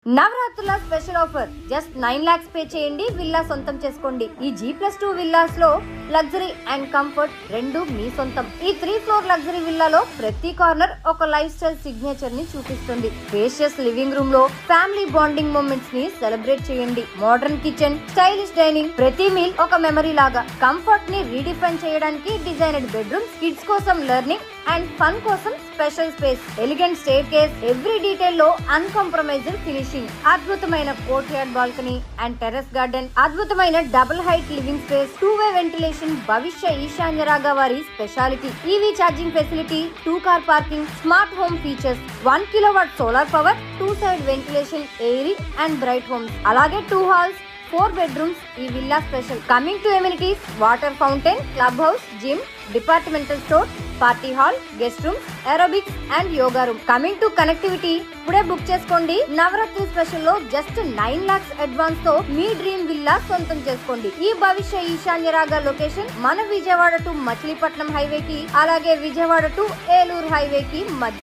నవరాత్రుల special offer just 9 lakhs pay చేయండి, villa సొంతం చేసుకోండి. ఈ G+2 విల్లాస్ లో లగ్జరీ అండ్ కంఫర్ట్ రెండు మీ సొంతం. ఈ 3 floor లగ్జరీ విల్లాలో ప్రతి కార్నర్ ఒక లైఫ్ స్టైల్ సిగ్నేచర్ ని చూపిస్తుంది. స్పేషియస్ లివింగ్ రూమ్ లో ఫ్యామిలీ బాండింగ్ మూమెంట్స్ ని సెలబ్రేట్ చేయండి. మోడర్న్ కిచెన్, స్టైలిష్ డైనింగ్, ప్రతి మీల్ ఒక మెమరీ లాగా. కంఫర్ట్ ని రీడిఫైన్ చేయడానికి డిజైనర్డ్ బెడ్రూమ్స్, కిడ్స్ కోసం లెర్నింగ్ అండ్ ఫన్ కోసం special space, elegant staircase, every detail లో అన్కాంప్రమైజ్డ్ ఫినిషింగ్, అద్భుతమైన courtyard balcony and terrace garden, అద్భుతమైన double height living space, 2-way ventilation భవిష్య ఈశాన్యరాగా వారి speciality. EV charging facility, 2 car parking, smart home features, 1 kilowatt solar power, 2 side ventilation, airy and bright homes, అలాగే 2 halls, 4 bedrooms. ఈ villa special. Coming to amenities, water fountain, club house, gym, departmental store, party hall, guest room, aerobics and yoga room. Coming to connectivity, ఇప్పుడే book చేసుకోండి. Navratri special లో just 9 lakhs advance తో మీ dream villa సొంతం చేసుకోండి. ఈ భవిష్య ఈశాన్యరాగా location మన విజయవాడ టు మచిలీపట్నం హైవే కి, అలాగే విజయవాడ టు ఏలూరు హైవే కి మధ్య.